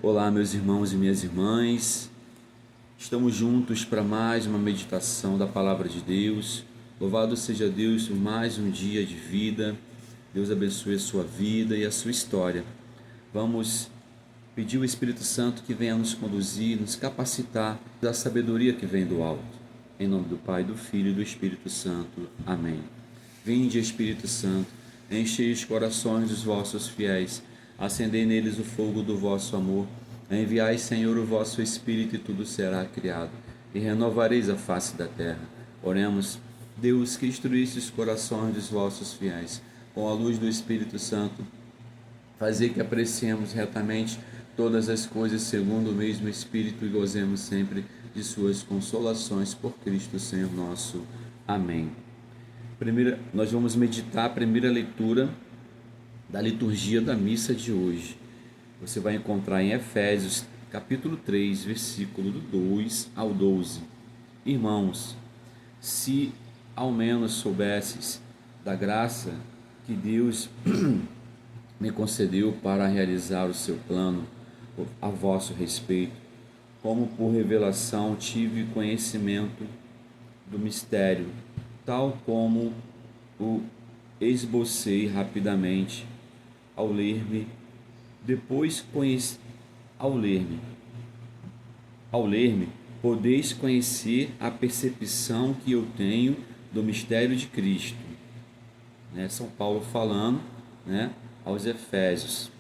Olá, meus irmãos e minhas irmãs. Estamos juntos para mais uma meditação da Palavra de Deus. Louvado seja Deus por mais um dia de vida. Deus abençoe a sua vida e a sua história. Vamos pedir ao Espírito Santo que venha nos conduzir, nos capacitar da sabedoria que vem do alto. Em nome do Pai, do Filho e do Espírito Santo. Amém. Vinde, Espírito Santo, enchei os corações dos vossos fiéis, acendei neles o fogo do vosso amor. Enviai, Senhor, o vosso Espírito, e tudo será criado, e renovareis a face da terra. Oremos. Deus, que instruísse os corações dos vossos fiéis, com a luz do Espírito Santo, fazer que apreciemos retamente todas as coisas segundo o mesmo Espírito e gozemos sempre de suas consolações por Cristo Senhor nosso. Amém. Nós vamos meditar a primeira leitura da liturgia da missa de hoje. Você vai encontrar em Efésios, capítulo 3, versículo do 2 ao 12. Irmãos, se ao menos soubesses da graça que Deus me concedeu para realizar o seu plano a vosso respeito, como por revelação tive conhecimento do mistério, tal como o esbocei rapidamente ao ler-me, podeis conhecer a percepção que eu tenho do mistério de Cristo. São Paulo falando, aos Efésios.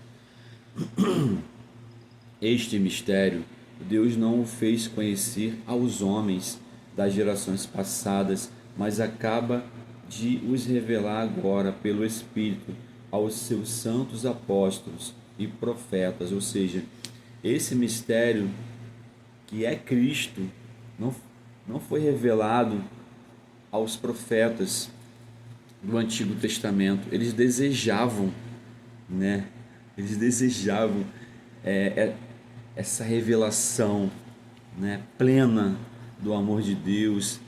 Este mistério Deus não o fez conhecer aos homens das gerações passadas, mas acaba de os revelar agora pelo Espírito aos seus santos apóstolos e profetas. Ou seja, esse mistério que é Cristo não foi revelado aos profetas do Antigo Testamento. Eles desejavam, essa revelação, plena do amor de Deus,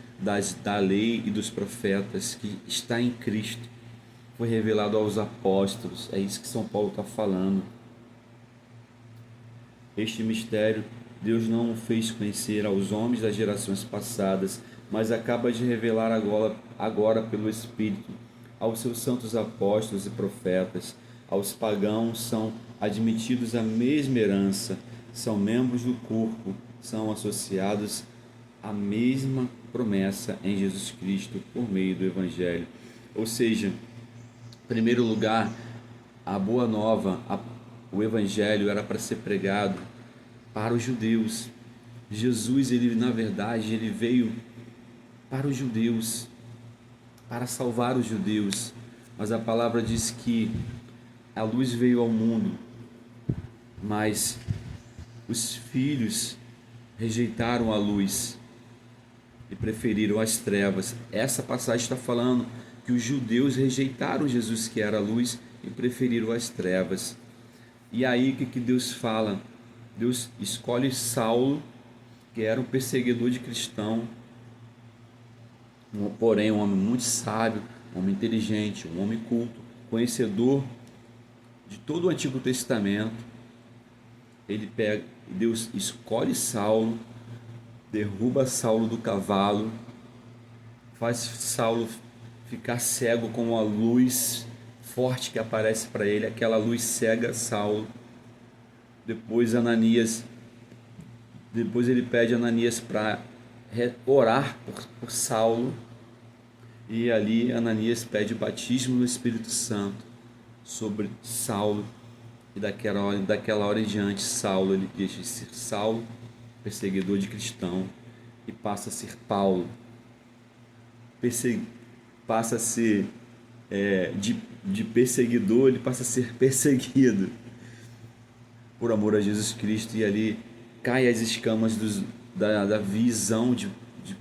da lei e dos profetas que está em Cristo. Foi revelado aos apóstolos. É isso que São Paulo está falando. Este mistério Deus não o fez conhecer aos homens das gerações passadas, mas acaba de revelar agora pelo Espírito aos seus santos apóstolos e profetas. Aos pagãos são admitidos a mesma herança, são membros do corpo, são associados à mesma promessa em Jesus Cristo por meio do Evangelho. Ou seja, em primeiro lugar, a boa nova, o Evangelho era para ser pregado para os judeus. Jesus, na verdade, ele veio para os judeus, para salvar os judeus. Mas a palavra diz que a luz veio ao mundo, mas os filhos rejeitaram a luz e preferiram as trevas. Essa passagem está falando que os judeus rejeitaram Jesus, que era a luz, e preferiram as trevas. E aí o que Deus fala? Deus escolhe Saulo, que era um perseguidor de cristão, porém um homem muito sábio, um homem inteligente, um homem culto, conhecedor de todo o Antigo Testamento. Deus escolhe Saulo, derruba Saulo do cavalo, faz Saulo ficar cego com a luz forte que aparece para ele. Aquela luz cega Saulo. Depois ele pede Ananias para orar por Saulo, e ali Ananias pede o batismo no Espírito Santo sobre Saulo, e daquela hora em diante Saulo, ele deixa de ser Saulo, perseguidor de cristão, e passa a ser Paulo, passa a ser de perseguidor, ele passa a ser perseguido por amor a Jesus Cristo. E ali cai as escamas da visão de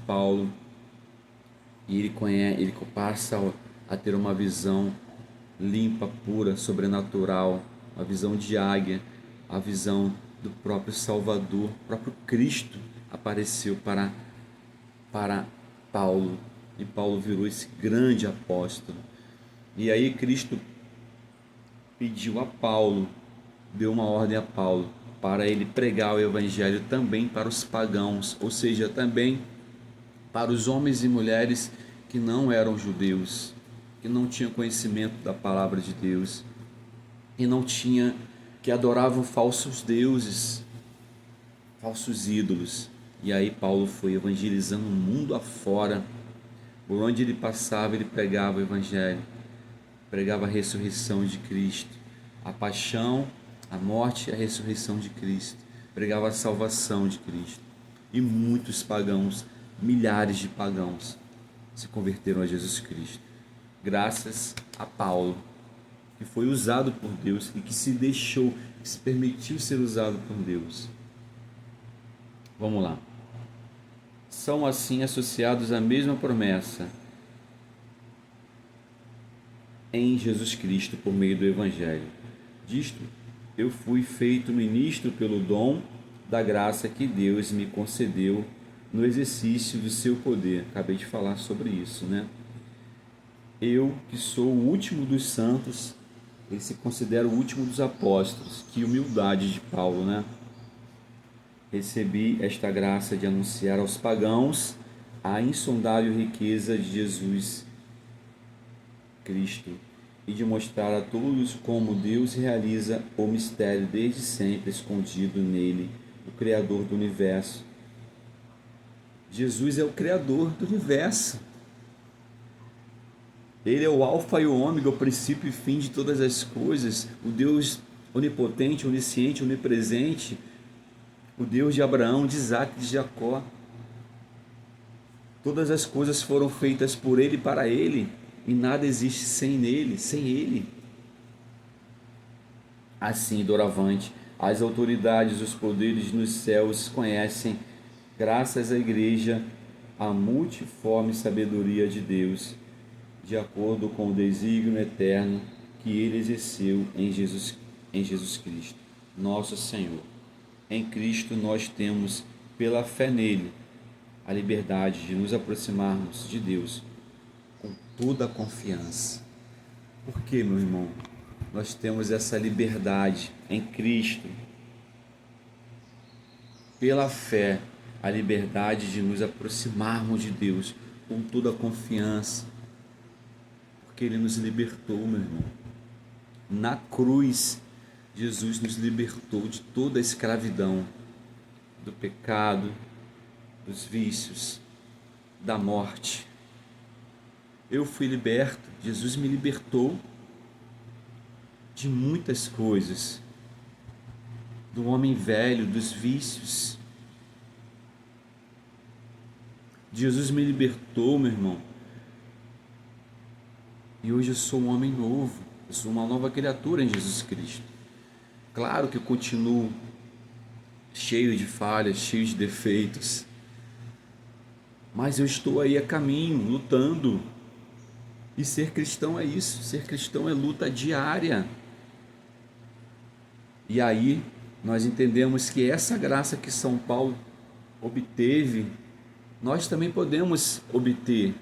Paulo, e ele passa a ter uma visão limpa, pura, sobrenatural, a visão de águia, a visão do próprio Salvador. O próprio Cristo apareceu para Paulo, e Paulo virou esse grande apóstolo. E aí Cristo pediu a Paulo, deu uma ordem a Paulo: para ele pregar o evangelho também para os pagãos, ou seja, também para os homens e mulheres que não eram judeus, que não tinham conhecimento da palavra de Deus, que adoravam falsos deuses, falsos ídolos. E aí Paulo foi evangelizando o mundo afora. Por onde ele passava, ele pregava o evangelho, pregava a ressurreição de Cristo, a paixão, a morte e a ressurreição de Cristo, pregava a salvação de Cristo. E muitos pagãos, milhares de pagãos, se converteram a Jesus Cristo, graças a Paulo, que foi usado por Deus e que se deixou, que se permitiu ser usado por Deus. Vamos lá. São assim associados à mesma promessa em Jesus Cristo por meio do Evangelho. Disto, eu fui feito ministro pelo dom da graça que Deus me concedeu no exercício do seu poder. Acabei de falar sobre isso, né? Eu, que sou o último dos santos, ele se considera o último dos apóstolos. Que humildade de Paulo, né? Recebi esta graça de anunciar aos pagãos a insondável riqueza de Jesus Cristo e de mostrar a todos como Deus realiza o mistério desde sempre escondido nele, o Criador do universo. Jesus é o Criador do universo. Ele é o alfa e o ômega, o princípio e fim de todas as coisas, o Deus onipotente, onisciente, onipresente, o Deus de Abraão, de Isaac, de Jacó. Todas as coisas foram feitas por Ele e para Ele, e nada existe sem Ele, sem Ele. Assim, doravante, as autoridades, os poderes nos céus conhecem, graças à Igreja, a multiforme sabedoria de Deus, de acordo com o desígnio eterno que Ele exerceu em Jesus Cristo, nosso Senhor. Em Cristo nós temos, pela fé nele, a liberdade de nos aproximarmos de Deus com toda a confiança. Por que, meu irmão? Nós temos essa liberdade em Cristo. Pela fé, a liberdade de nos aproximarmos de Deus com toda a confiança. Porque Ele nos libertou, meu irmão. Na cruz, Jesus nos libertou de toda a escravidão, do pecado, dos vícios, da morte. Eu fui liberto, Jesus me libertou de muitas coisas, do homem velho, dos vícios. Jesus me libertou, meu irmão, e hoje eu sou um homem novo, eu sou uma nova criatura em Jesus Cristo. Claro que eu continuo cheio de falhas, cheio de defeitos, mas eu estou aí a caminho, lutando. E ser cristão é isso, ser cristão é luta diária. E aí nós entendemos que essa graça que São Paulo obteve, nós também podemos obter.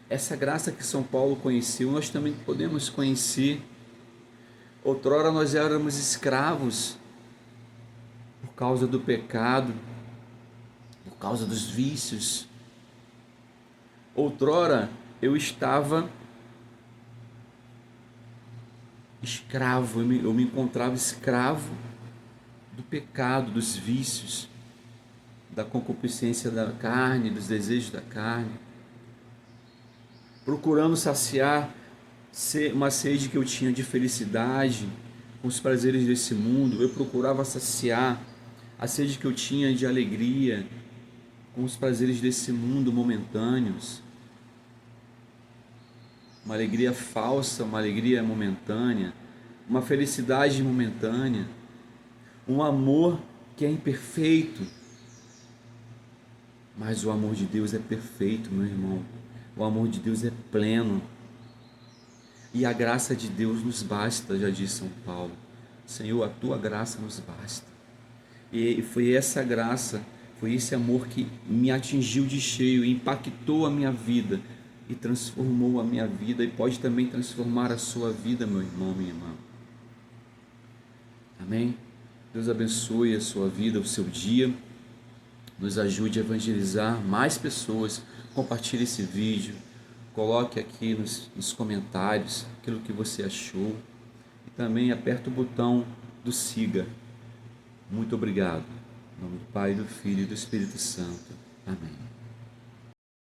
Essa graça que São Paulo conheceu, nós também podemos conhecer. Outrora nós éramos escravos por causa do pecado, por causa dos vícios. Outrora eu estava escravo, eu me encontrava escravo do pecado, dos vícios, da concupiscência da carne, dos desejos da carne, procurando saciar uma sede que eu tinha de felicidade, com os prazeres desse mundo. Eu procurava saciar a sede que eu tinha de alegria, com os prazeres desse mundo momentâneos. Uma alegria falsa, uma alegria momentânea, uma felicidade momentânea, um amor que é imperfeito. Mas o amor de Deus é perfeito, meu irmão. O amor de Deus é pleno. E a graça de Deus nos basta, já diz São Paulo. Senhor, a tua graça nos basta. E foi essa graça, foi esse amor que me atingiu de cheio, impactou a minha vida e transformou a minha vida, e pode também transformar a sua vida, meu irmão, minha irmã. Amém? Deus abençoe a sua vida, o seu dia. Nos ajude a evangelizar mais pessoas. Compartilhe esse vídeo. Coloque aqui nos comentários aquilo que você achou. E também aperta o botão do siga. Muito obrigado. Em nome do Pai, do Filho e do Espírito Santo. Amém.